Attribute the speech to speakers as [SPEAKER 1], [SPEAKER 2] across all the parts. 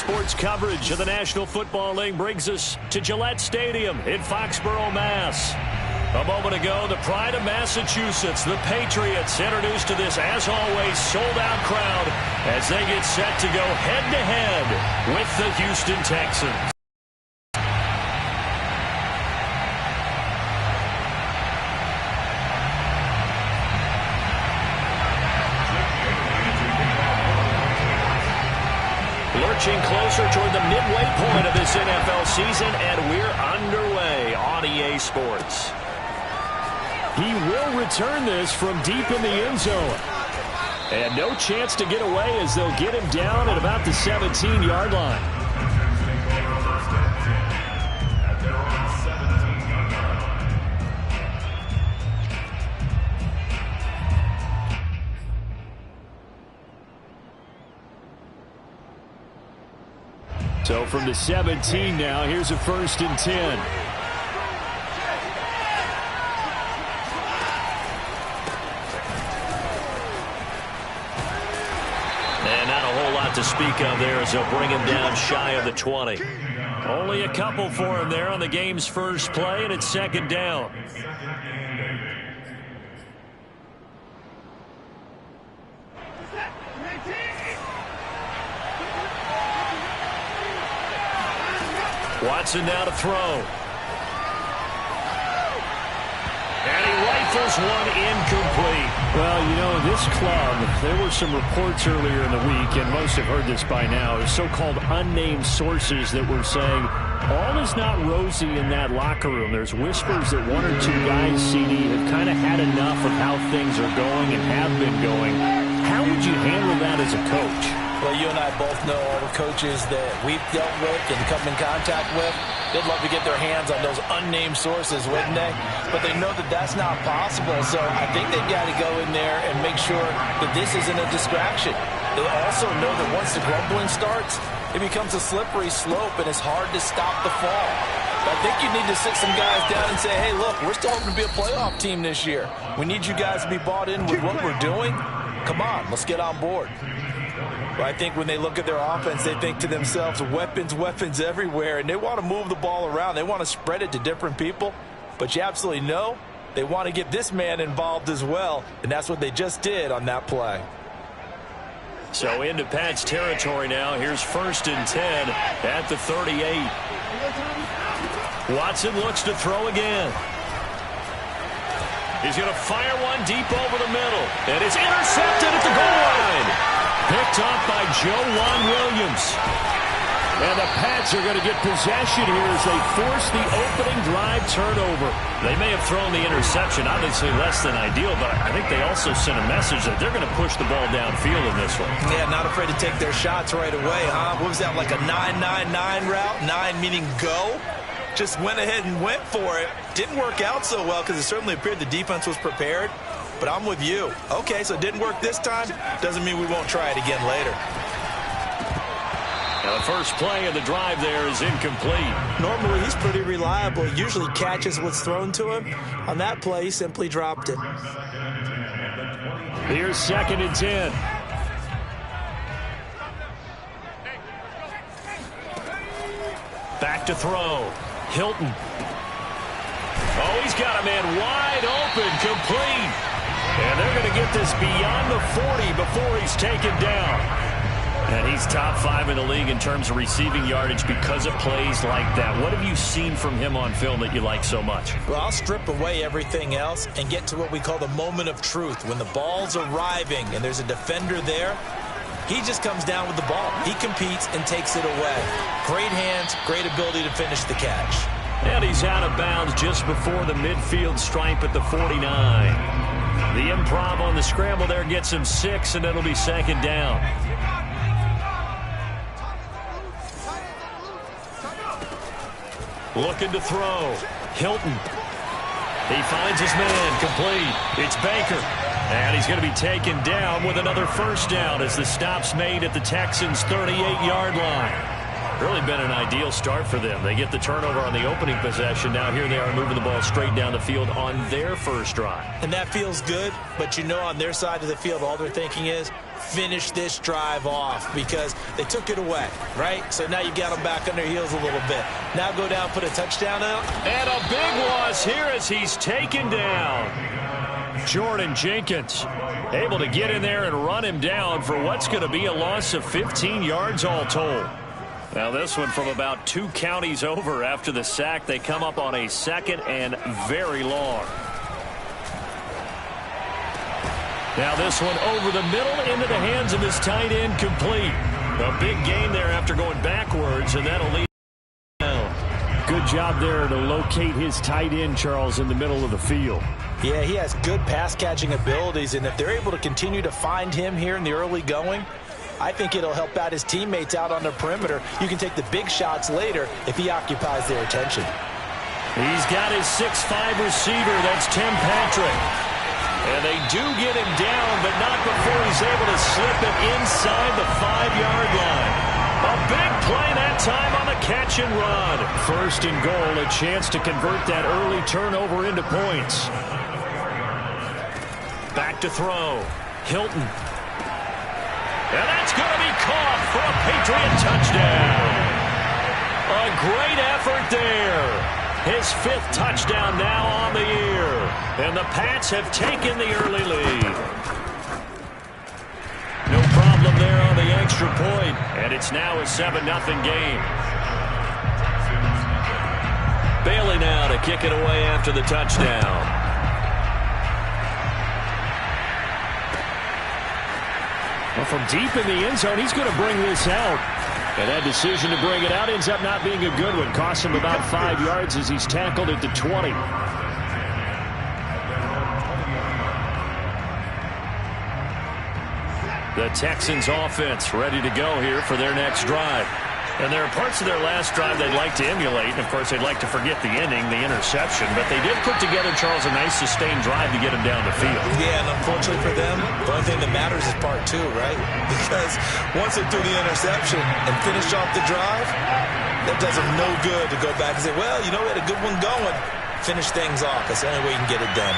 [SPEAKER 1] Sports coverage of the National Football League brings us to Gillette Stadium in Foxborough, Mass. A moment ago, the pride of Massachusetts, the Patriots, introduced to this, as always, sold-out crowd as they get set to go head-to-head with the Houston Texans. Lurching closer toward the midway point of this NFL season, and we're underway on EA Sports. He will return this from deep in the end zone. And no chance to get away as they'll get him down at about the 17-yard line. So from the 17 now, here's a 1st and 10. To speak of there as they'll bring him down shy of the 20. Only a couple for him there on the game's first play, and it's 2nd down. Watson now to throw. And he rifles one incomplete.
[SPEAKER 2] Well, you know, in this club, there were some reports earlier in the week, and most have heard this by now, so-called unnamed sources that were saying all is not rosy in that locker room. There's whispers that one or two guys, CD, have kind of had enough of how things are going and have been going. How would you handle that as a coach?
[SPEAKER 3] Well, you and I both know all the coaches that we've dealt with and come in contact with. They'd love to get their hands on those unnamed sources, wouldn't they? But they know that that's not possible, so I think they've got to go in there and make sure that this isn't a distraction. They also know that once the grumbling starts, it becomes a slippery slope, and it's hard to stop the fall. But I think you need to sit some guys down and say, hey, look, we're still hoping to be a playoff team this year. We need you guys to be bought in with what we're doing. Come on, let's get on board. But I think when they look at their offense, they think to themselves, weapons, weapons everywhere, and they want to move the ball around. They want to spread it to different people. But you absolutely know they want to get this man involved as well, and that's what they just did on that play.
[SPEAKER 1] So into Pat's territory now. Here's 1st and 10 at the 38. Watson looks to throw again. He's going to fire one deep over the middle, and it's intercepted at the goal line. Picked up by Juwan Williams. And the Pats are going to get possession here as they force the opening drive turnover. They may have thrown the interception, obviously less than ideal, but I think they also sent a message that they're going to push the ball downfield in this one.
[SPEAKER 3] Yeah, not afraid to take their shots right away, huh? What was that, like a 9-9-9 route? 9 meaning go? Just went ahead and went for it. Didn't work out so well because it certainly appeared the defense was prepared. But I'm with you. Okay, so it didn't work this time. Doesn't mean we won't try it again later.
[SPEAKER 1] Now the first play of the drive there is incomplete.
[SPEAKER 3] Normally he's pretty reliable. He usually catches what's thrown to him. On that play, he simply dropped it.
[SPEAKER 1] Here's 2nd and 10. Back to throw. Hilton. Oh, he's got a man wide open, complete. And they're going to get this beyond the 40 before he's taken down. And he's top 5 in the league in terms of receiving yardage because of plays like that. What have you seen from him on film that you like so much?
[SPEAKER 3] Well, I'll strip away everything else and get to what we call the moment of truth. When the ball's arriving and there's a defender there, he just comes down with the ball. He competes and takes it away. Great hands, great ability to finish the catch.
[SPEAKER 1] And he's out of bounds just before the midfield stripe at the 49. The improv on the scramble there gets him 6, and it'll be 2nd down. Looking to throw. Hilton. He finds his man, complete. It's Baker. And he's going to be taken down with another 1st down as the stop's made at the Texans' 38-yard line. Really been an ideal start for them. They get the turnover on the opening possession. Now here they are moving the ball straight down the field on their first drive.
[SPEAKER 3] And that feels good, but you know on their side of the field all they're thinking is, finish this drive off because they took it away, right? So now you got them back on their heels a little bit. Now go down, put a touchdown out.
[SPEAKER 1] And a big loss here as he's taken down. Jordan Jenkins able to get in there and run him down for what's going to be a loss of 15 yards all told. Now this one from about 2 counties over after the sack. They come up on a 2nd and very long. Now this one over the middle into the hands of his tight end, complete. A big gain there after going backwards, and that'll lead.
[SPEAKER 2] Good job there to locate his tight end, Charles, in the middle of the field.
[SPEAKER 3] Yeah, he has good pass-catching abilities, and if they're able to continue to find him here in the early going, I think it'll help out his teammates out on the perimeter. You can take the big shots later if he occupies their attention.
[SPEAKER 1] He's got his 6'5" receiver. That's Tim Patrick. And they do get him down, but not before he's able to slip it inside the 5-yard line. A big play that time on the catch and run.
[SPEAKER 2] 1st and goal, a chance to convert that early turnover into points.
[SPEAKER 1] Back to throw. Hilton. And that's going to be caught for a Patriot touchdown. A great effort there. His 5th touchdown now on the year. And the Pats have taken the early lead. No problem there on the extra point. And it's now a 7-0 game. Bailey now to kick it away after the touchdown.
[SPEAKER 2] Well, from deep in the end zone, he's going to bring this out. And that decision to bring it out ends up not being a good one. Costs him about 5 yards as he's tackled at the 20.
[SPEAKER 1] The Texans offense ready to go here for their next drive. And there are parts of their last drive they'd like to emulate. And, of course, they'd like to forget the ending, the interception. But they did put together, Charles, a nice sustained drive to get him down the field.
[SPEAKER 3] Yeah, and unfortunately for them, the only thing that matters is part 2, right? Because once they threw the interception and finished off the drive, that does them no good to go back and say, well, you know, we had a good one going. Finish things off. That's the only way you can get it done.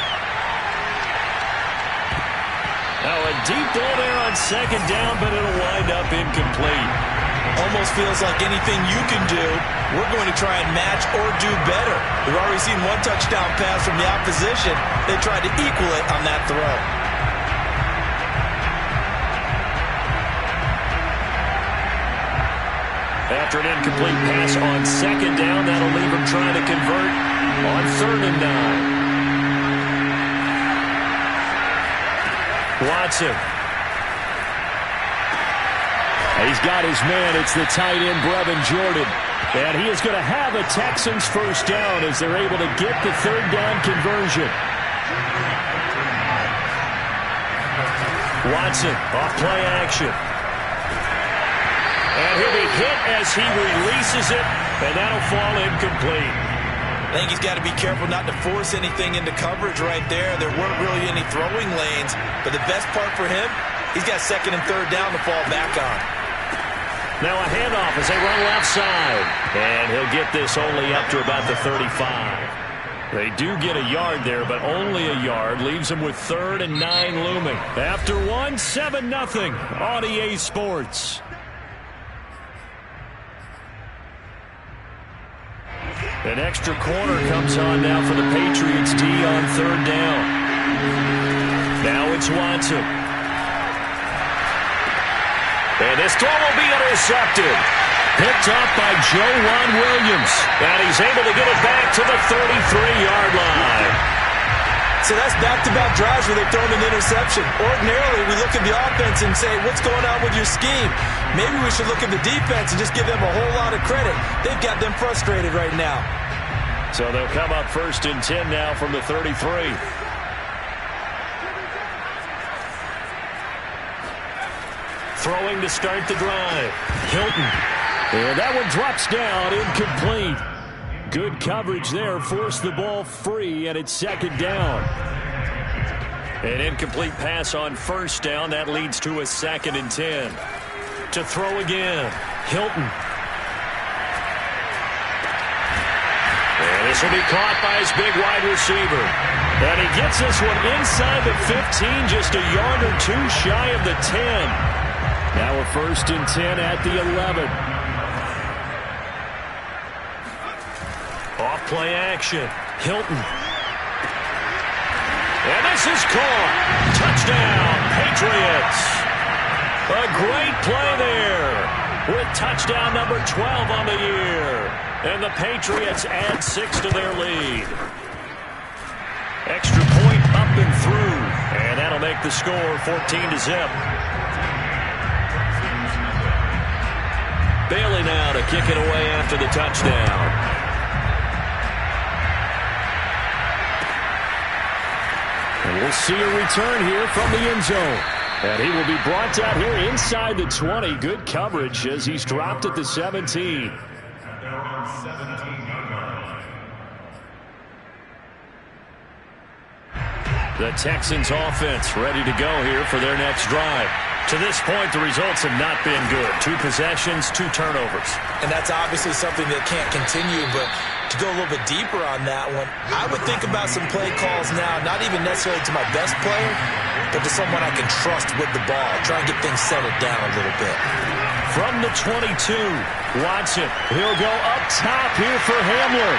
[SPEAKER 1] Now a deep ball there on 2nd down, but it'll wind up incomplete.
[SPEAKER 3] Almost feels like anything you can do, we're going to try and match or do better. We've already seen 1 touchdown pass from the opposition. They tried to equal it on that throw.
[SPEAKER 1] After an incomplete pass on 2nd down, that'll leave him trying to convert on 3rd and 9. Watson.
[SPEAKER 2] He's got his man. It's the tight end, Brevin Jordan. And he is going to have a Texans 1st down as they're able to get the 3rd down conversion.
[SPEAKER 1] Watson off play action. And he'll be hit as he releases it, and that'll fall incomplete.
[SPEAKER 3] I think he's got to be careful not to force anything into coverage right there. There weren't really any throwing lanes, but the best part for him, he's got 2nd and 3rd down to fall back on.
[SPEAKER 1] Now a handoff as they run left side. And he'll get this only up to about the 35. They do get a yard there, but only a yard. Leaves them with 3rd and 9 looming. After 1, 7-0 on EA Sports. An extra corner comes on now for the Patriots D on 3rd down. Now it's Watson. And this throw will be intercepted. Picked up by Joe Williams. And he's able to get it back to the 33-yard line.
[SPEAKER 3] So that's back-to-back drives where they've thrown an interception. Ordinarily, we look at the offense and say, what's going on with your scheme? Maybe we should look at the defense and just give them a whole lot of credit. They've got them frustrated right now.
[SPEAKER 1] So they'll come up 1st and 10 now from the 33. Throwing to start the drive. Hilton.
[SPEAKER 2] And that one drops down, incomplete. Good coverage there, forced the ball free, and it's 2nd down.
[SPEAKER 1] An incomplete pass on 1st down. That leads to a 2nd and 10. To throw again. Hilton. And this will be caught by his big wide receiver. And he gets this one inside the 15, just a yard or two shy of the 10. Now a 1st and 10 at the 11. Off play action. Hilton. And this is caught. Touchdown, Patriots. A great play there with touchdown number 12 on the year. And the Patriots add 6 to their lead. Extra point up and through. And that'll make the score 14-0. Bailey now to kick it away after the touchdown. And we'll see a return here from the end zone. And he will be brought down here inside the 20. Good coverage as he's dropped at the 17. The Texans offense ready to go here for their next drive. To this point, the results have not been good. 2 possessions, 2 turnovers.
[SPEAKER 3] And that's obviously something that can't continue, but to go a little bit deeper on that one, I would think about some play calls now, not even necessarily to my best player, but to someone I can trust with the ball. Try and get things settled down a little bit.
[SPEAKER 1] From the 22, Watson. He'll go up top here for Hamler.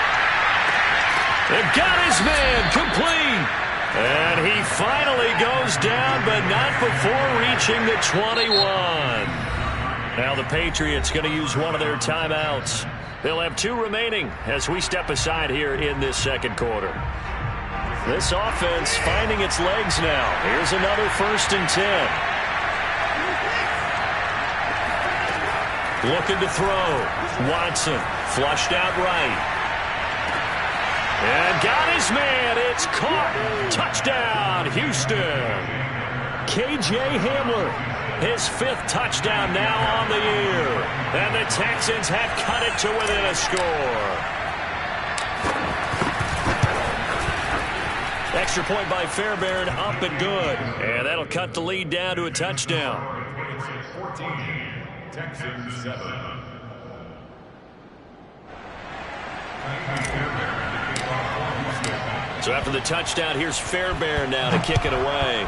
[SPEAKER 1] They've got his man complete. And he finally goes down, but not before reaching the 21. Now the Patriots going to use one of their timeouts. They'll have 2 remaining as we step aside here in this second quarter. This offense finding its legs now. Here's another 1st and 10. Looking to throw. Watson flushed out right. And got his man. It's caught. Touchdown, Houston. K.J. Hamler, his 5th touchdown now on the year. And the Texans have cut it to within a score. Extra point by Fairbairn, up and good. And that'll cut the lead down to a touchdown.
[SPEAKER 4] 14, Texans 7.
[SPEAKER 1] So after the touchdown, here's Fairbairn now to kick it away.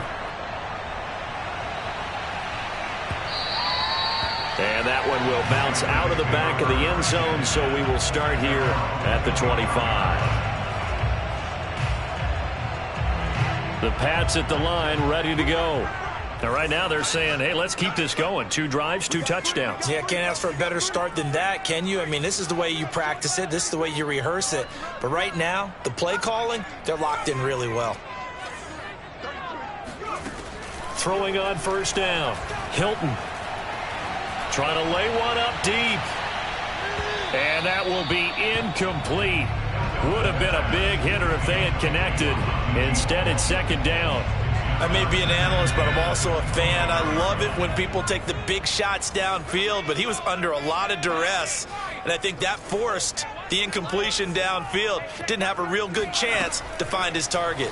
[SPEAKER 1] And that one will bounce out of the back of the end zone, so we will start here at the 25. The Pats at the line, ready to go. Now, right now they're saying, hey, let's keep this going. 2 drives, 2 touchdowns.
[SPEAKER 3] Yeah, can't ask for a better start than that, can you? I mean, this is the way you practice it. This is the way you rehearse it. But right now, the play calling, they're locked in really well.
[SPEAKER 1] Throwing on 1st down. Hilton trying to lay one up deep. And that will be incomplete. Would have been a big hitter if they had connected. Instead, it's 2nd down.
[SPEAKER 3] I may be an analyst, but I'm also a fan. I love it when people take the big shots downfield, but he was under a lot of duress, and I think that forced the incompletion downfield. Didn't have a real good chance to find his target.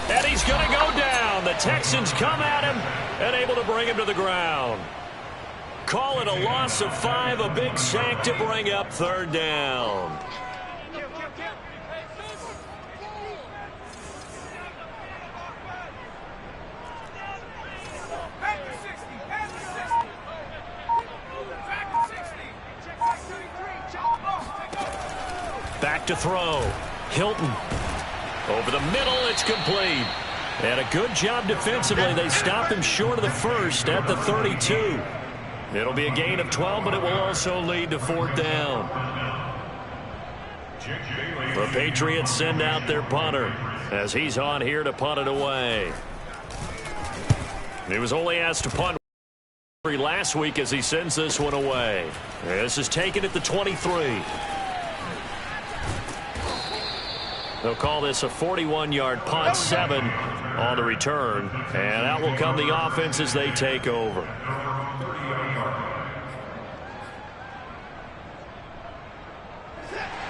[SPEAKER 1] And he's going to go down. The Texans come at him and able to bring him to the ground. Call it a loss of 5, a big sack to bring up 3rd down. Back to throw. Hilton. Over the middle, it's complete. And a good job defensively. They stopped him short of the 1st at the 32. It'll be a gain of 12, but it will also lead to 4th down. The Patriots send out their punter as he's on here to punt it away. He was only asked to punt last week as he sends this one away. This is taken at the 23. They'll call this a 41-yard punt, 7 on the return. And out will come the offense as they take over.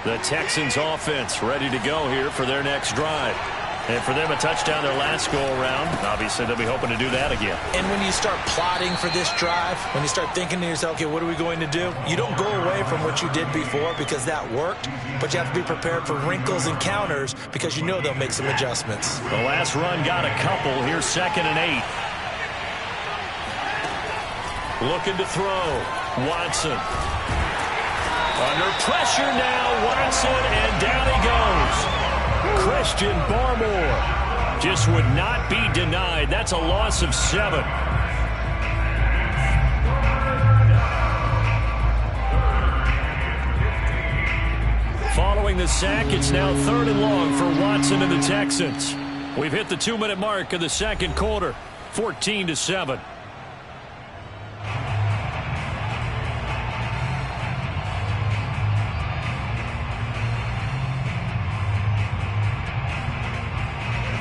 [SPEAKER 1] The Texans offense ready to go here for their next drive.
[SPEAKER 2] And for them, a touchdown their last go-around. Obviously, they'll be hoping to do that again.
[SPEAKER 3] And when you start plotting for this drive, when you start thinking to yourself, okay, what are we going to do? You don't go away from what you did before because that worked, but you have to be prepared for wrinkles and counters because you know they'll make some adjustments.
[SPEAKER 2] The last run got a couple. Here's 2nd and 8. Looking to throw. Watson. Under pressure now. Watson, and down he goes. Christian Barmore just would not be denied. That's a loss of 7. Following the sack, it's now 3rd and long for Watson and the Texans. We've hit the 2-minute mark of the second quarter, 14-7.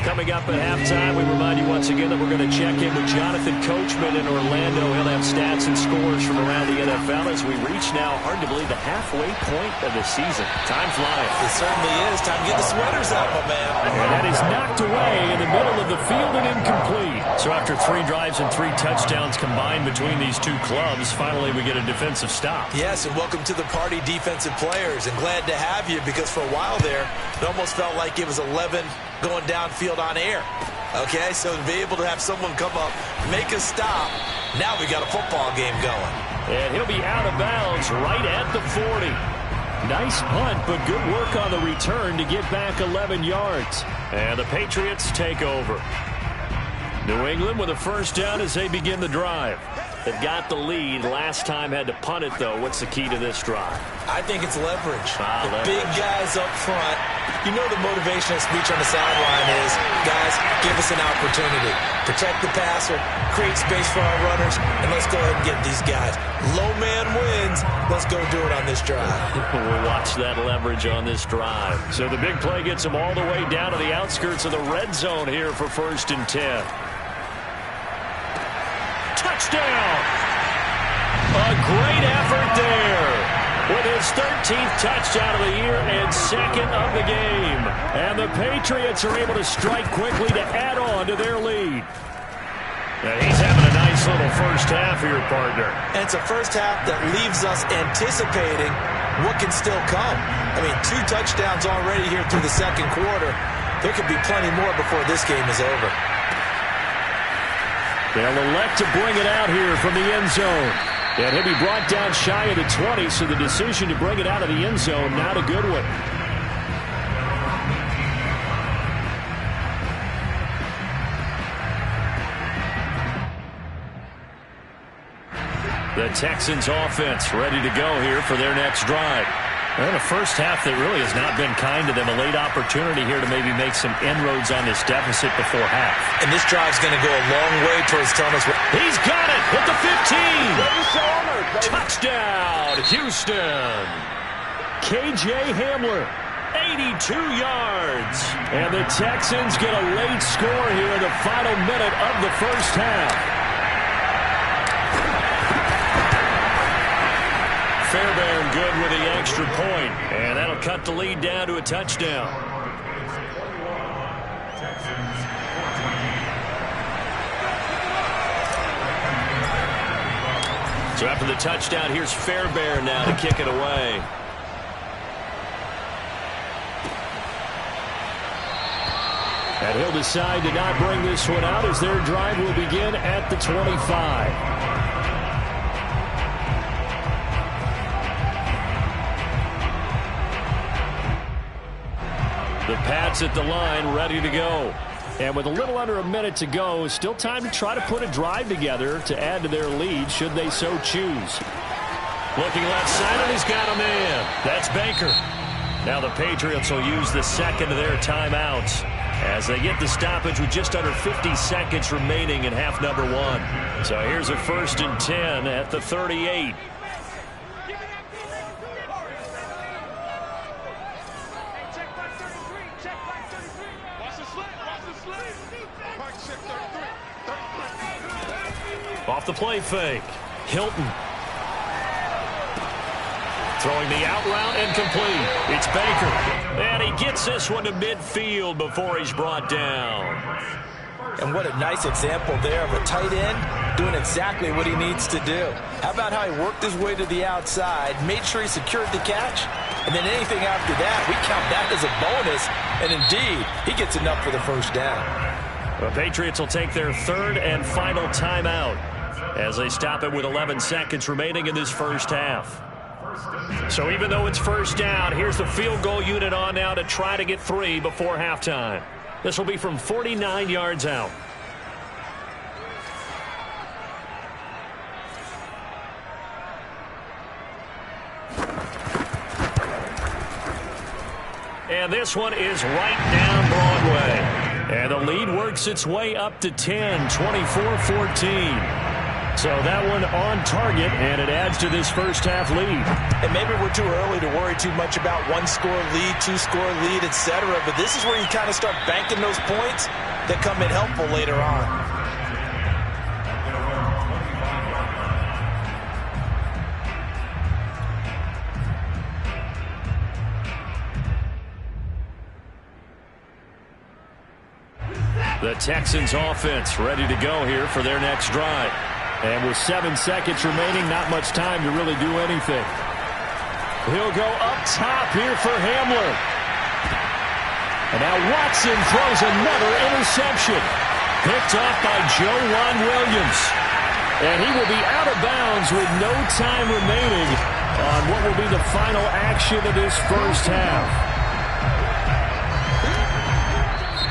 [SPEAKER 2] Coming up at halftime, we remind you once again that we're going to check in with Jonathan Coachman in Orlando. He'll have stats and scores from around the NFL as we reach now, hard to believe, the halfway point of the season. Time flies.
[SPEAKER 3] It certainly is. Time to get the sweaters out, my man.
[SPEAKER 2] And that is knocked away in the middle of the field and incomplete. So after 3 drives and 3 touchdowns combined between these two clubs, finally we get a defensive stop.
[SPEAKER 3] Yes, and welcome to the party, defensive players. And glad to have you because for a while there, it almost felt like it was 11 going downfield on air. Okay, so to be able to have someone come up, make a stop, now we got a football game going.
[SPEAKER 2] And he'll be out of bounds right at the 40. Nice punt, but good work on the return to get back 11 yards. And the Patriots take over. New England with a first down as they begin the drive. They've got the lead. Last time had to punt it, though. What's the key to this drive?
[SPEAKER 3] I think it's leverage.
[SPEAKER 2] Leverage.
[SPEAKER 3] Big guys up front. You know the motivational speech on the sideline is, guys, give us an opportunity. Protect the passer, create space for our runners, and let's go ahead and get these guys. Low man wins. Let's go do it on this drive.
[SPEAKER 2] We'll watch that leverage on this drive. So the big play gets them all the way down to the outskirts of the red zone here for 1st and 10. Touchdown! A great effort there with his 13th touchdown of the year and 2nd of the game. And the Patriots are able to strike quickly to add on to their lead. Now he's having a nice little first half here, partner.
[SPEAKER 3] And it's a first half that leaves us anticipating what can still come. I mean, 2 touchdowns already here through the second quarter. There could be plenty more before this game is over.
[SPEAKER 2] They'll elect to bring it out here from the end zone. And he'll be brought down shy of the 20, so the decision to bring it out of the end zone, not a good one. The Texans offense ready to go here for their next drive. And a first half that really has not been kind to them. A late opportunity here to maybe make some inroads on this deficit before half.
[SPEAKER 3] And this drive's going to go a long way towards telling us.
[SPEAKER 2] He's got it at the 15. Touchdown, Houston. KJ Hamler, 82 yards. And the Texans get a late score here in the final minute of the first half. Fairbairn good with the extra point, and that'll cut the lead down to a touchdown. So after the touchdown, here's Fairbairn now to kick it away. And he'll decide to not bring this one out as their drive will begin at the 25. The Pats at the line, ready to go. And with a little under a minute to go, still time to try to put a drive together to add to their lead, should they so choose. Looking left side, and he's got a man. That's Baker. Now the Patriots will use the second of their timeouts as they get the stoppage with just under 50 seconds remaining in half number 1. So here's a 1st and 10 at the 38. Off the play fake. Hilton. Throwing the out route and complete. It's Baker. And he gets this one to midfield before he's brought down.
[SPEAKER 3] And what a nice example there of a tight end doing exactly what he needs to do. How about how he worked his way to the outside, made sure he secured the catch, and then anything after that, we count that as a bonus. And indeed, he gets enough for the first down.
[SPEAKER 2] The Patriots will take their third and final timeout as they stop it with 11 seconds remaining in this first half. So even though it's first down, here's the field goal unit on now to try to get 3 before halftime. This will be from 49 yards out. And this one is right down Broadway. And the lead works its way up to 10, 24-14. So that one on target, and it adds to this first half lead.
[SPEAKER 3] And maybe we're too early to worry too much about 1-score lead, 2-score lead, etc. But this is where you kind of start banking those points that come in helpful later on.
[SPEAKER 2] The Texans offense ready to go here for their next drive. And with 7 seconds remaining, not much time to really do anything. He'll go up top here for Hamler. And now Watson throws another interception. Picked off by Joe Williams. And he will be out of bounds with no time remaining on what will be the final action of this first half.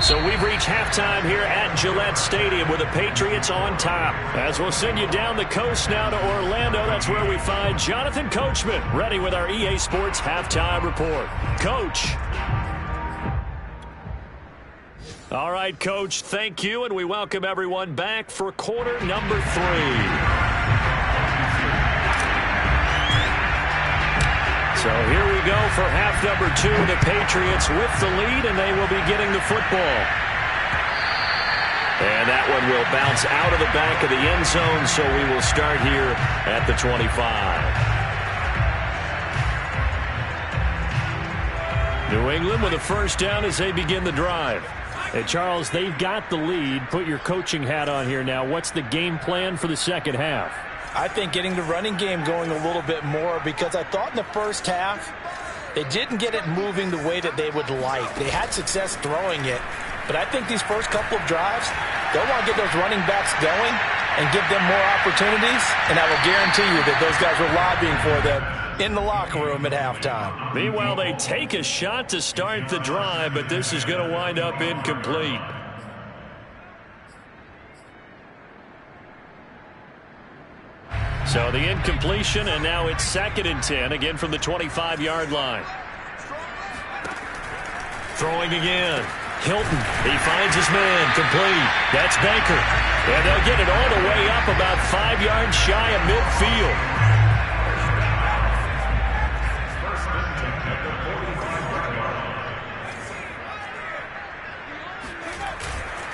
[SPEAKER 2] So we've reached halftime here at Gillette Stadium with the Patriots on top. As we'll send you down the coast now to Orlando, that's where we find Jonathan Coachman ready with our EA Sports Halftime Report. Coach. All right, Coach, thank you, and we welcome everyone back for quarter number 3. So here we go for half number 2. The Patriots with the lead, and they will be getting the football. And that one will bounce out of the back of the end zone, so we will start here at the 25. New England with a first down as they begin the drive. Hey, Charles, they've got the lead. Put your coaching hat on here now. What's the game plan for the second half?
[SPEAKER 3] I think getting the running game going a little bit more, because I thought in the first half they didn't get it moving the way that they would like. They had success throwing it, but I think these first couple of drives, they'll want to get those running backs going and give them more opportunities, and I will guarantee you that those guys were lobbying for them in the locker room at halftime.
[SPEAKER 2] Meanwhile, they take a shot to start the drive, but this is going to wind up incomplete. So the incompletion, and now it's 2nd and 10, again from the 25-yard line. Throwing again. Hilton, he finds his man, complete. That's Baker. And they'll get it all the way up about 5 yards shy of midfield.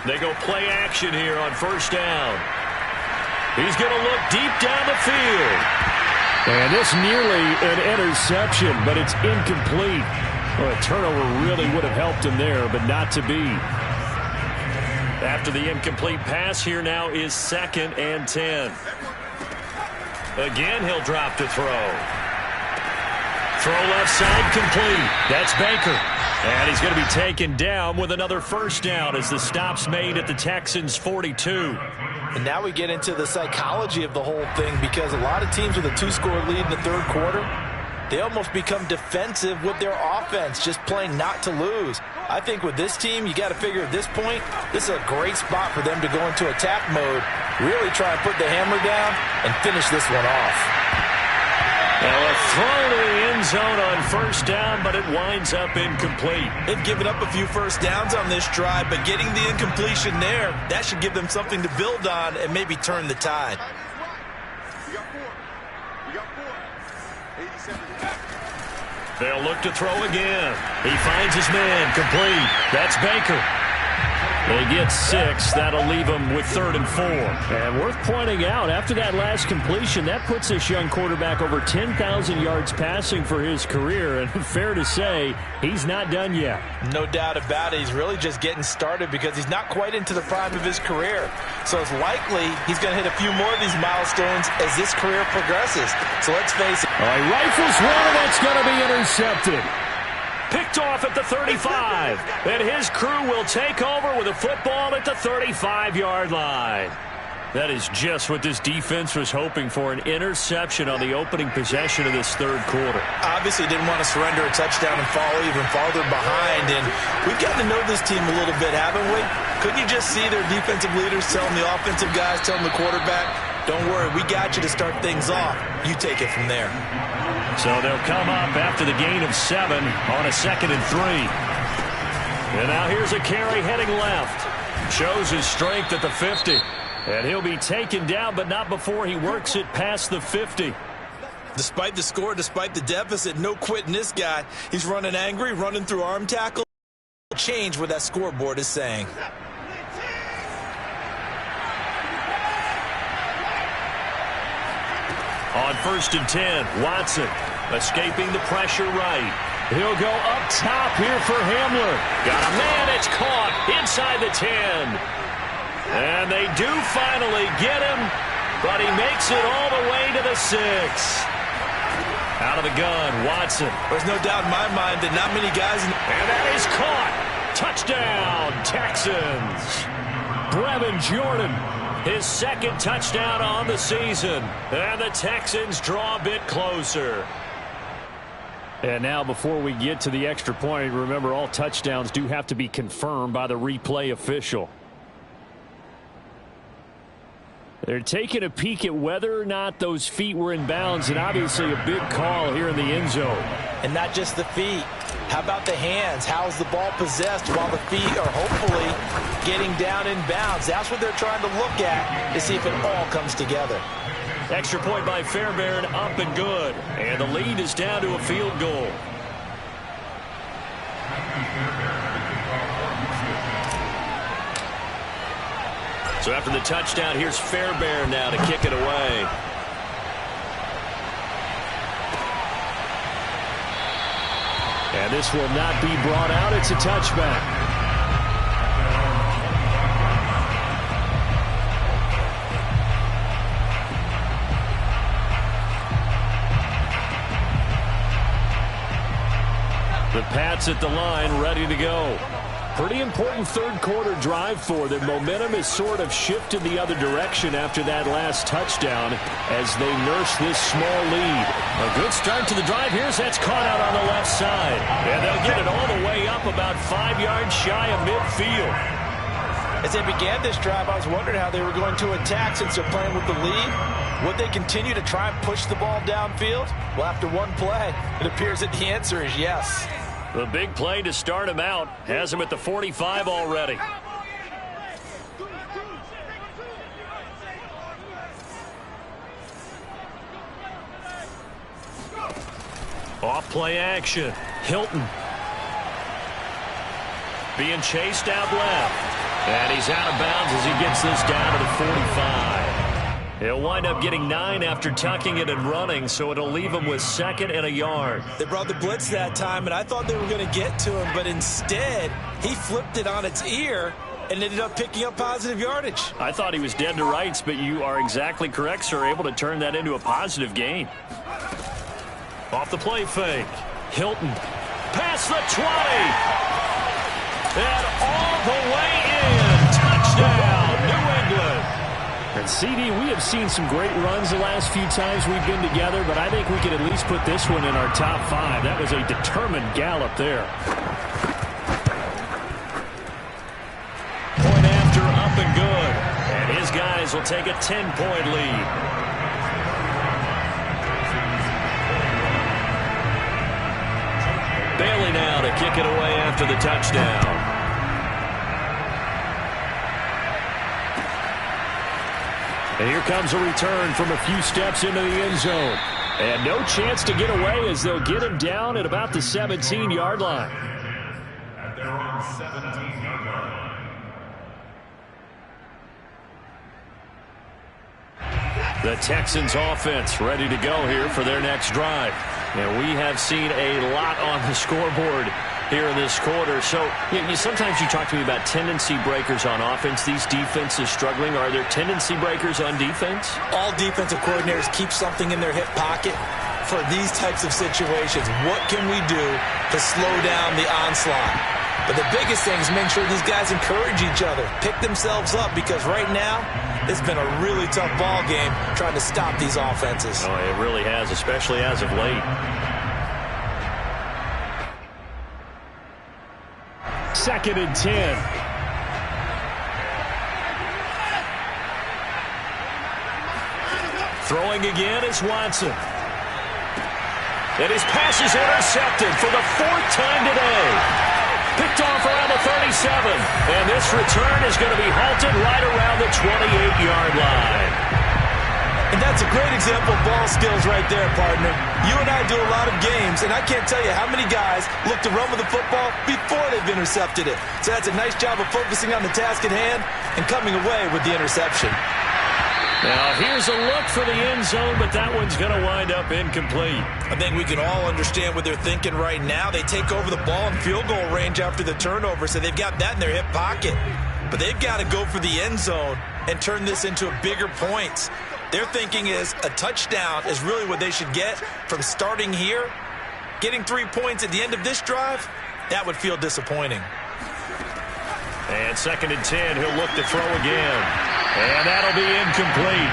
[SPEAKER 2] They go play action here on first down. He's going to look deep down the field. And this nearly an interception, but it's incomplete. Well, a turnover really would have helped him there, but not to be. After the incomplete pass, here now is 2nd and 10. Again, he'll drop to throw. Throw left side, complete. That's Baker. And he's going to be taken down with another first down as the stop's made at the Texans' 42.
[SPEAKER 3] And now we get into the psychology of the whole thing, because a lot of teams with a 2-score lead in the third quarter, they almost become defensive with their offense, just playing not to lose. I think with this team, you got to figure at this point, this is a great spot for them to go into attack mode, really try and put the hammer down and finish this one off.
[SPEAKER 2] Well, a throw to the end zone on first down, but it winds up incomplete.
[SPEAKER 3] They've given up a few first downs on this drive, but getting the incompletion there, that should give them something to build on and maybe turn the tide.
[SPEAKER 2] They'll look to throw again. He finds his man, complete. That's Baker. They get 6. That'll leave them with 3rd and 4. And worth pointing out, after that last completion, that puts this young quarterback over 10,000 yards passing for his career. And fair to say, he's not done yet.
[SPEAKER 3] No doubt about it. He's really just getting started because he's not quite into the prime of his career. So it's likely he's going to hit a few more of these milestones as this career progresses. So let's face it.
[SPEAKER 2] All right, rifles one, and that's going to be intercepted. Picked off at the 35. And his crew will take over with a football at the 35-yard line. That is just what this defense was hoping for, an interception on the opening possession of this third quarter.
[SPEAKER 3] Obviously didn't want to surrender a touchdown and fall even farther behind. And we've gotten to know this team a little bit, haven't we? Couldn't you just see their defensive leaders telling the offensive guys, telling the quarterback, don't worry, we got you to start things off. You take it from there.
[SPEAKER 2] So they'll come up after the gain of 7 on a 2nd and 3. And now here's a carry heading left. Shows his strength at the 50. And he'll be taken down, but not before he works it past the 50.
[SPEAKER 3] Despite the score, despite the deficit, no quitting this guy. He's running angry, running through arm tackle. Change what that scoreboard is saying.
[SPEAKER 2] On 1st and 10, Watson escaping the pressure right. He'll go up top here for Hamler. Got a man, it's caught inside the 10. And they do finally get him, but he makes it all the way to the 6. Out of the gun, Watson.
[SPEAKER 3] There's no doubt in my mind that not many guys...
[SPEAKER 2] And that is caught. Touchdown, Texans. Brevin Jordan. His 2nd touchdown on the season. And the Texans draw a bit closer. And now before we get to the extra point, remember all touchdowns do have to be confirmed by the replay official. They're taking a peek at whether or not those feet were in bounds, and obviously a big call here in the end zone.
[SPEAKER 3] And not just the feet. How about the hands? How's the ball possessed while the feet are hopefully getting down in bounds? That's what they're trying to look at to see if it all comes together.
[SPEAKER 2] Extra point by Fairbairn, up and good. And the lead is down to a field goal. So after the touchdown, here's Fairbairn now to kick it away. And this will not be brought out. It's a touchback. The Pats at the line, ready to go. Pretty important third quarter drive for them. Momentum has sort of shifted the other direction after that last touchdown as they nurse this small lead. A good start to the drive. Here's that's caught out on the left side. And they'll get it all the way up about 5 yards shy of midfield.
[SPEAKER 3] As they began this drive, I was wondering how they were going to attack since they're playing with the lead. Would they continue to try and push the ball downfield? Well, after one play, it appears that the answer is yes.
[SPEAKER 2] The big play to start him out has him at the 45 already. Off play action. Hilton. Being chased out left. And he's out of bounds as he gets this down to the 45. He'll wind up getting 9 after tucking it and running, so it'll leave him with 2nd and a yard.
[SPEAKER 3] They brought the blitz that time, and I thought they were going to get to him, but instead, he flipped it on its ear and ended up picking up positive yardage.
[SPEAKER 2] I thought he was dead to rights, but you are exactly correct, sir, able to turn that into a positive gain. Off the play fake. Hilton. Past the 20. And all the way in. Touchdown, New England. And CD, we have seen some great runs the last few times we've been together, but I think we can at least put this one in our top 5. That was a determined gallop there. Point after, up and good. And his guys will take a 10-point lead. Bailey now to kick it away after the touchdown. And here comes a return from a few steps into the end zone. And no chance to get away as they'll get him down at about the 17-yard line.
[SPEAKER 4] At their own 17-yard line.
[SPEAKER 2] The Texans offense ready to go here for their next drive. And we have seen a lot on the scoreboard here in this quarter. So sometimes you talk to me about tendency breakers on offense. These defenses struggling. Are there tendency breakers on defense?
[SPEAKER 3] All defensive coordinators keep something in their hip pocket for these types of situations. What can we do to slow down the onslaught? But the biggest thing is make sure these guys encourage each other, pick themselves up, because right now it's been a really tough ball game trying to stop these offenses.
[SPEAKER 2] Oh, it really has, especially as of late. Second and 10. Throwing again is Watson. And his pass is intercepted for the 4th time today. Picked off around the 37. And this return is going to be halted right around the 28-yard line.
[SPEAKER 3] And that's a great example of ball skills right there, partner. You and I do a lot of games, and I can't tell you how many guys look to run with the football before they've intercepted it. So that's a nice job of focusing on the task at hand and coming away with the interception.
[SPEAKER 2] Now, here's a look for the end zone, but that one's going to wind up incomplete.
[SPEAKER 3] I think we can all understand what they're thinking right now. They take over the ball in field goal range after the turnover, so they've got that in their hip pocket. But they've got to go for the end zone and turn this into bigger points. Their thinking is a touchdown is really what they should get from starting here. Getting 3 points at the end of this drive, that would feel disappointing.
[SPEAKER 2] And second and 10, he'll look to throw again. And that'll be incomplete.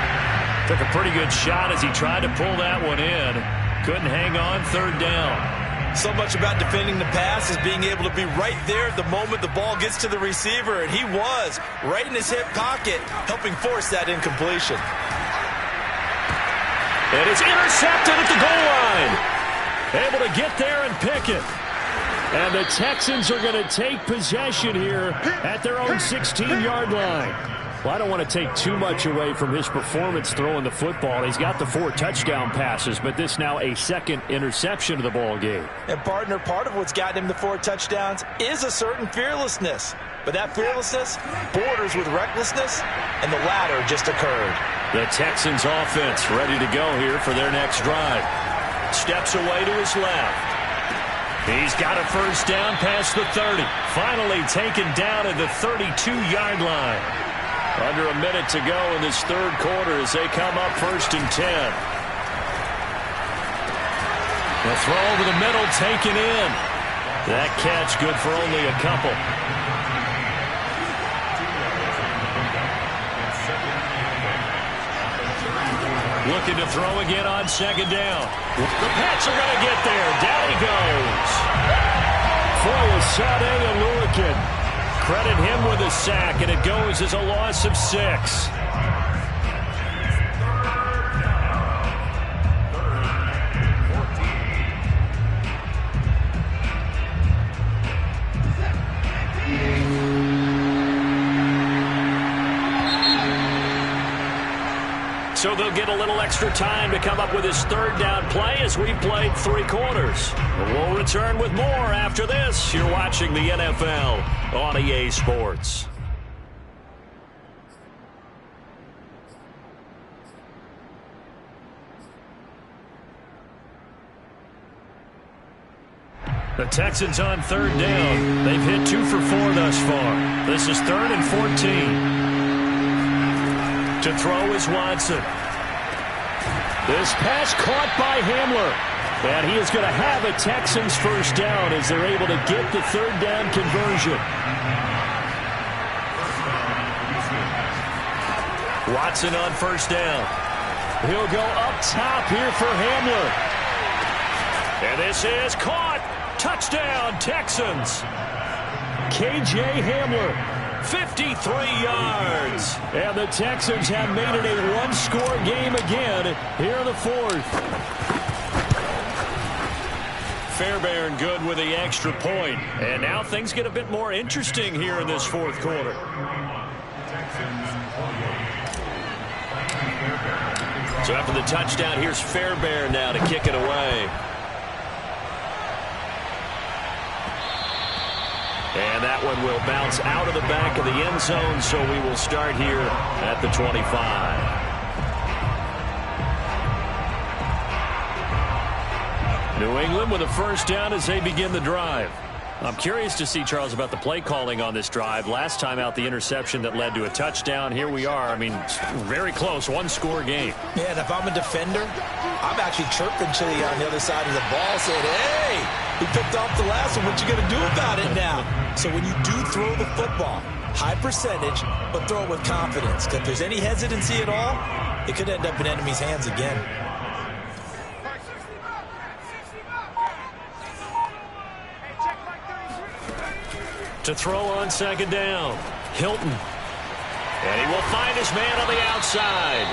[SPEAKER 2] Took a pretty good shot as he tried to pull that one in. Couldn't hang on, third down.
[SPEAKER 3] So much about defending the pass is being able to be right there at the moment the ball gets to the receiver. And he was right in his hip pocket, helping force that incompletion.
[SPEAKER 2] And it's intercepted at the goal line. Able to get there and pick it. And the Texans are going to take possession here at their own 16-yard line. Well, I don't want to take too much away from his performance throwing the football. He's got the 4 touchdown passes, but this now a second interception of the ball game.
[SPEAKER 3] And, partner, part of what's gotten him the 4 touchdowns is a certain fearlessness. But that fearlessness borders with recklessness, and the latter just occurred.
[SPEAKER 2] The Texans offense ready to go here for their next drive. Steps away to his left. He's got a first down past the 30. Finally taken down at the 32-yard line. Under a minute to go in this third quarter as they come up 1st and 10. The throw over the middle taken in. That catch good for only a couple. Looking to throw again on second down. The Pats are going to get there. Down he goes. Foyesade Oluwakin. Credit him with a sack, and it goes as a loss of 6. So they'll get a little extra time to come up with his third down play as we've played 3 quarters. We'll return with more after this. You're watching the NFL on EA Sports. The Texans on third down. They've hit 2 for 4 thus far. This is 3rd and 14. To throw is Watson. This pass caught by Hamler. And he is going to have a Texans first down as they're able to get the third down conversion. Watson on first down. He'll go up top here for Hamler. And this is caught. Touchdown, Texans. K.J. Hamler. 53 yards. And the Texans have made it a one-score game again here in the 4th. Fairbairn good with the extra point. And now things get a bit more interesting here in this 4th quarter. So after the touchdown, here's Fairbairn now to kick it away. And that one will bounce out of the back of the end zone, so we will start here at the 25. New England with a first down as they begin the drive. I'm curious to see, Charles, about the play calling on this drive. Last time out, the interception that led to a touchdown. Here we are. I mean, very close, one-score game.
[SPEAKER 3] Yeah, and if I'm a defender, I'm actually chirping Chili on the other side of the ball saying, hey, he picked off the last one. What you going to do about it now? So when you do throw the football, high percentage, but throw it with confidence. Because if there's any hesitancy at all, it could end up in enemy's hands again.
[SPEAKER 2] To throw on second down, Hilton. And he will find his man on the outside.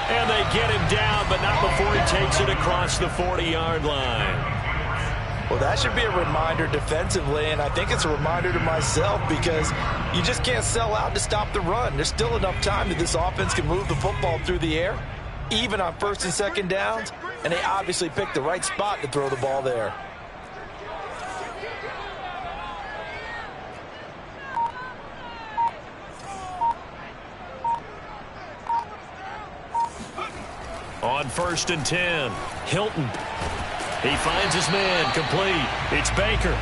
[SPEAKER 2] And they get him down, but not before he takes it across the 40-yard line.
[SPEAKER 3] Well, that should be a reminder defensively, and I think it's a reminder to myself because you just can't sell out to stop the run. There's still enough time that this offense can move the football through the air, even on first and second downs, and they obviously picked the right spot to throw the ball there.
[SPEAKER 2] On first and 10, Hilton. He finds his man, complete. It's Baker.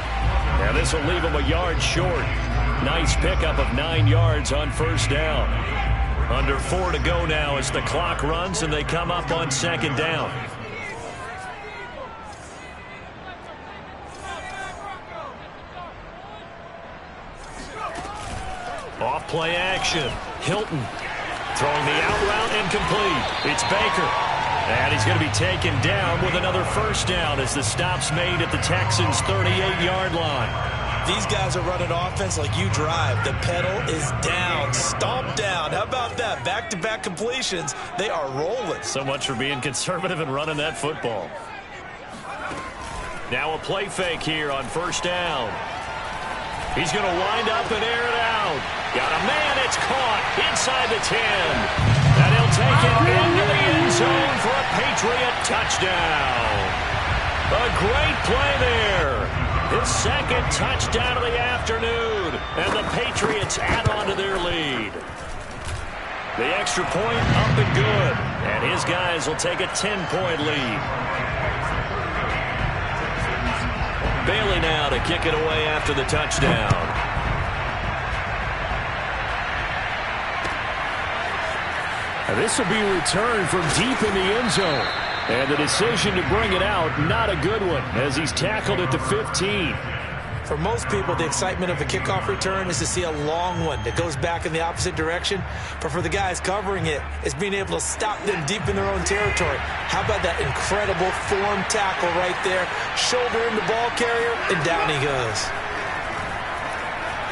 [SPEAKER 2] Now this will leave him a yard short. Nice pickup of 9 yards on first down. Under 4 to go now as the clock runs and they come up on second down. Off play action. Hilton throwing the out route and complete. It's Baker. And he's going to be taken down with another first down as the stop's made at the Texans' 38-yard line.
[SPEAKER 3] These guys are running offense like you drive. The pedal is down, stomp down. How about that? Back-to-back completions. They are rolling.
[SPEAKER 2] So much for being conservative and running that football. Now a play fake here on first down. He's going to wind up and air it out. Got a man, it's caught inside the 10. And he'll take it into the end zone for a Patriot touchdown. A great play there. His second touchdown of the afternoon. And the Patriots add on to their lead. The extra point up and good. And his guys will take a 10-point lead. Bailey now to kick it away after the touchdown. This will be returned from deep in the end zone. And the decision to bring it out, not a good one, as he's tackled at the 15.
[SPEAKER 3] For most people, the excitement of a kickoff return is to see a long one that goes back in the opposite direction. But for the guys covering it, it's being able to stop them deep in their own territory. How about that incredible form tackle right there? Shoulder in the ball carrier, and down he goes.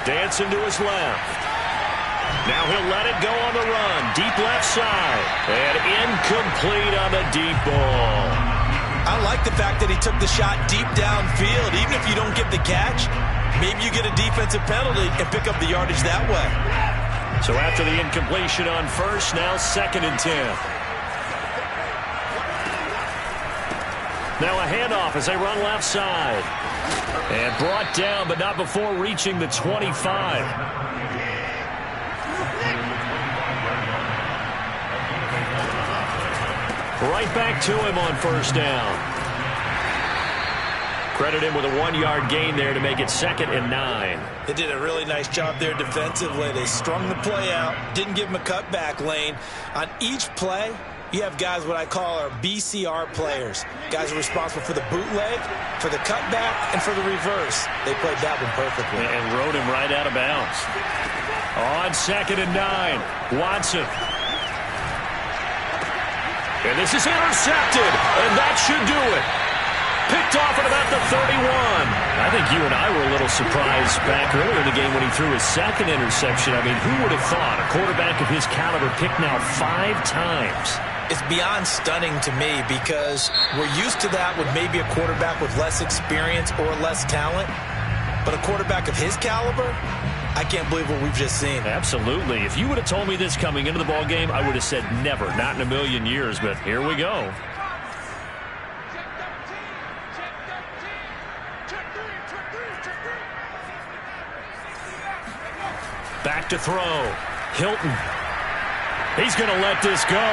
[SPEAKER 2] Dancing to his left. Now he'll let it go on the run. Deep left side. And incomplete on the deep ball.
[SPEAKER 3] I like the fact that he took the shot deep downfield. Even if you don't get the catch, maybe you get a defensive penalty and pick up the yardage that way.
[SPEAKER 2] So after the incompletion on first, now second and 10. Now a handoff as they run left side. And brought down, but not before reaching the 25. Right back to him on first down. Credit him with a 1-yard gain there to make it 2nd and 9.
[SPEAKER 3] They did a really nice job there defensively. They strung the play out, didn't give him a cutback lane. On each play, you have guys what I call our BCR players. Guys are responsible for the bootleg, for the cutback, and for the reverse. They played that one perfectly.
[SPEAKER 2] And rode him right out of bounds. On 2nd and 9, Watson. And this is intercepted, and that should do it. Picked off at about the 31. I think you and I were a little surprised back earlier in the game when he threw his second interception. I mean, who would have thought a quarterback of his caliber picked now 5 times?
[SPEAKER 3] It's beyond stunning to me because we're used to that with maybe a quarterback with less experience or less talent. But a quarterback of his caliber, I can't believe what we've just seen.
[SPEAKER 2] Absolutely. If you would have told me this coming into the ball game, I would have said never, not in a million years. But here we go. Back to throw. Hilton.
[SPEAKER 1] He's going to let this go.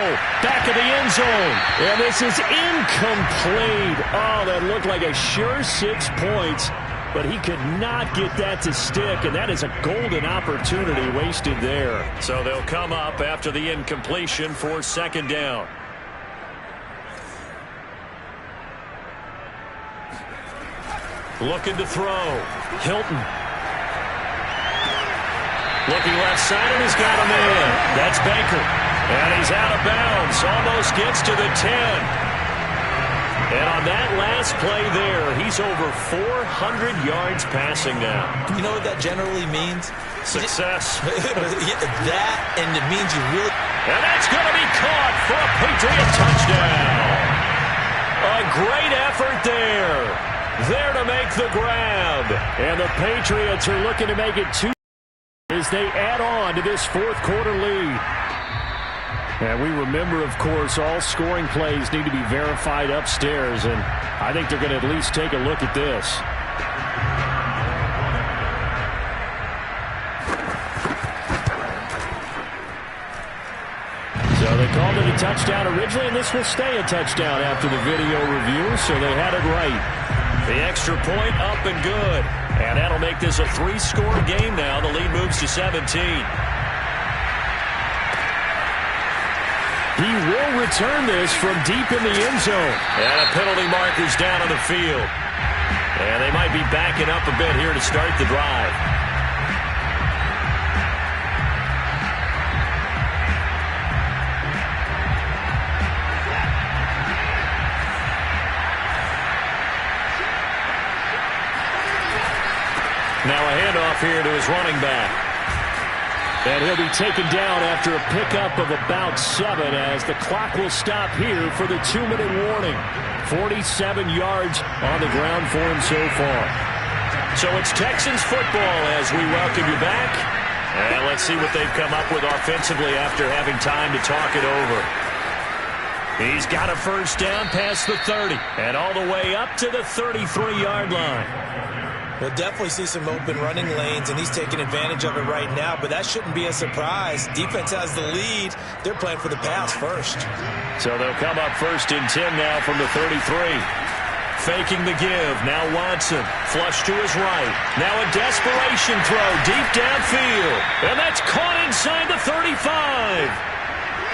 [SPEAKER 1] Back of the end zone. And this is incomplete. Oh, that looked like a sure 6 points. But he could not get that to stick, and that is a golden opportunity wasted there. So they'll come up after the incompletion for second down. Looking to throw. Hilton. Looking left side, and he's got a man. That's Baker. And he's out of bounds. Almost gets to the 10. And on that last play there, he's over 400 yards passing now.
[SPEAKER 3] You know what that generally means?
[SPEAKER 1] Success.
[SPEAKER 3] That, and it means you really...
[SPEAKER 1] And that's going to be caught for a Patriot touchdown. A great effort there. There to make the grab. And the Patriots are looking to make it 2 as they add on to this fourth quarter lead. And we remember, of course, all scoring plays need to be verified upstairs, and I think they're going to at least take a look at this. So they called it a touchdown originally, and this will stay a touchdown after the video review, so they had it right. The extra point up and good, and that'll make this a 3-score game now. The lead moves to 17. He will return this from deep in the end zone. And a penalty marker's down on the field. And they might be backing up a bit here to start the drive. Now a handoff here to his running back. And he'll be taken down after a pickup of about 7 as the clock will stop here for the 2-minute warning. 47 yards on the ground for him so far. So it's Texans football as we welcome you back. And let's see what they've come up with offensively after having time to talk it over. He's got a first down past the 30 and all the way up to the 33-yard line.
[SPEAKER 3] We'll definitely see some open running lanes, and he's taking advantage of it right now, but that shouldn't be a surprise. Defense has the lead. They're playing for the pass first.
[SPEAKER 1] So they'll come up first and 10 now from the 33. Faking the give. Now Watson. Flush to his right. Now a desperation throw deep downfield. And that's caught inside the 35.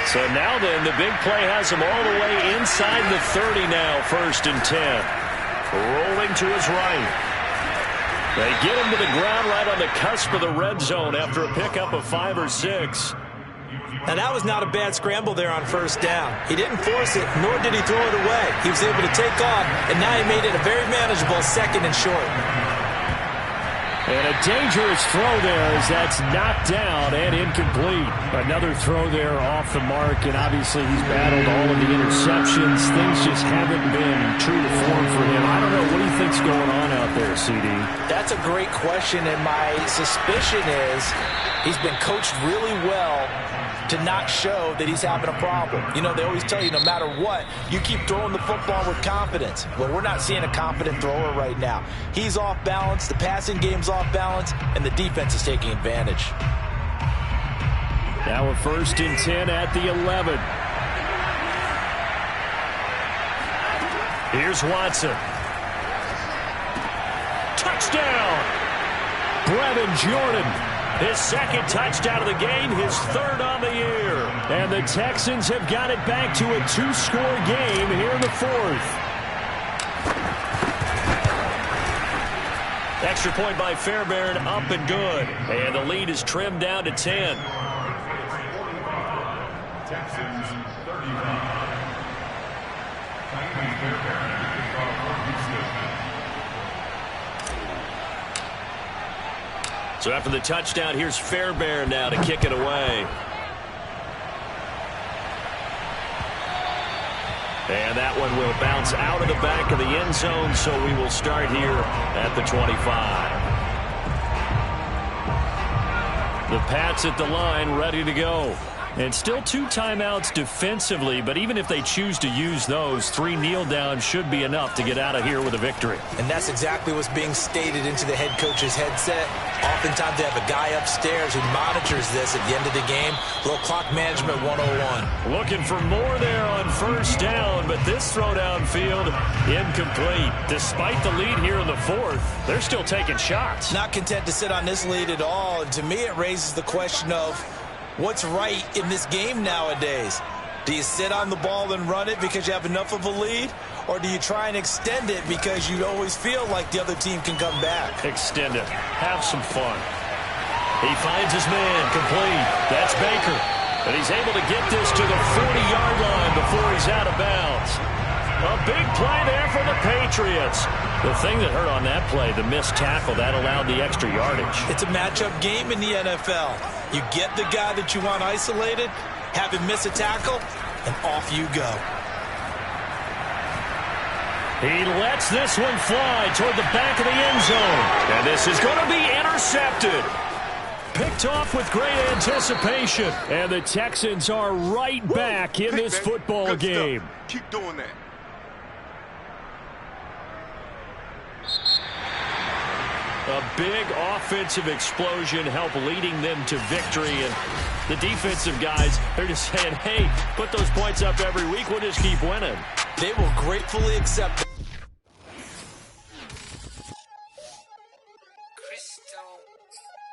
[SPEAKER 1] So now then, the big play has him all the way inside the 30 now, first and 10. Rolling to his right. They get him to the ground right on the cusp of the red zone after a pickup of 5 or 6.
[SPEAKER 3] Now, that was not a bad scramble there on first down. He didn't force it, nor did he throw it away. He was able to take off, and now he made it a very manageable second and short.
[SPEAKER 1] And a dangerous throw there as that's knocked down and incomplete. Another throw there off the mark, and obviously he's battled all of the interceptions. Things just haven't been true to form for him. I don't know. What do you think's going on out there, CD?
[SPEAKER 3] That's a great question, and my suspicion is he's been coached really well to not show that he's having a problem. You know, they always tell you no matter what, you keep throwing the football with confidence. Well, we're not seeing a confident thrower right now. He's off balance, the passing game's off balance, and the defense is taking advantage.
[SPEAKER 1] Now a first and 10 at the 11. Here's Watson. Touchdown! Brevin Jordan. His second touchdown of the game, his third on the year. And the Texans have got it back to a 2-score game here in the fourth. Extra point by Fairbairn, up and good. And the lead is trimmed down to 10.
[SPEAKER 4] Texans 35.
[SPEAKER 1] So after the touchdown, here's Fairbairn now to kick it away. And that one will bounce out of the back of the end zone, so we will start here at the 25. The Pats at the line, ready to go.
[SPEAKER 2] And still 2 timeouts defensively, but even if they choose to use those, 3 kneel downs should be enough to get out of here with a victory.
[SPEAKER 3] And that's exactly what's being stated into the head coach's headset. Oftentimes they have a guy upstairs who monitors this at the end of the game. A little clock management 101.
[SPEAKER 2] Looking for more there on first down, but this throw downfield incomplete. Despite the lead here in the 4th, they're still taking shots.
[SPEAKER 3] Not content to sit on this lead at all. And to me, it raises the question of what's right in this game nowadays. Do you sit on the ball and run it because you have enough of a lead? Or do you try and extend it because you always feel like the other team can come back?
[SPEAKER 2] Extend it. Have some fun. He finds his man complete. That's Baker. And he's able to get this to the 40-yard line before he's out of bounds. A big play there for the Patriots. The thing that hurt on that play, the missed tackle, that allowed the extra yardage.
[SPEAKER 3] It's a matchup game in the NFL. You get the guy that you want isolated, have him miss a tackle, and off you go.
[SPEAKER 2] He lets this one fly toward the back of the end zone. And this is going to be intercepted. Picked off with great anticipation. And the Texans are right back in this football game.
[SPEAKER 5] Keep doing that.
[SPEAKER 2] A big offensive explosion helped leading them to victory. And the defensive guys, they're just saying, hey, put those points up every week. We'll just keep winning.
[SPEAKER 3] They will gratefully accept it.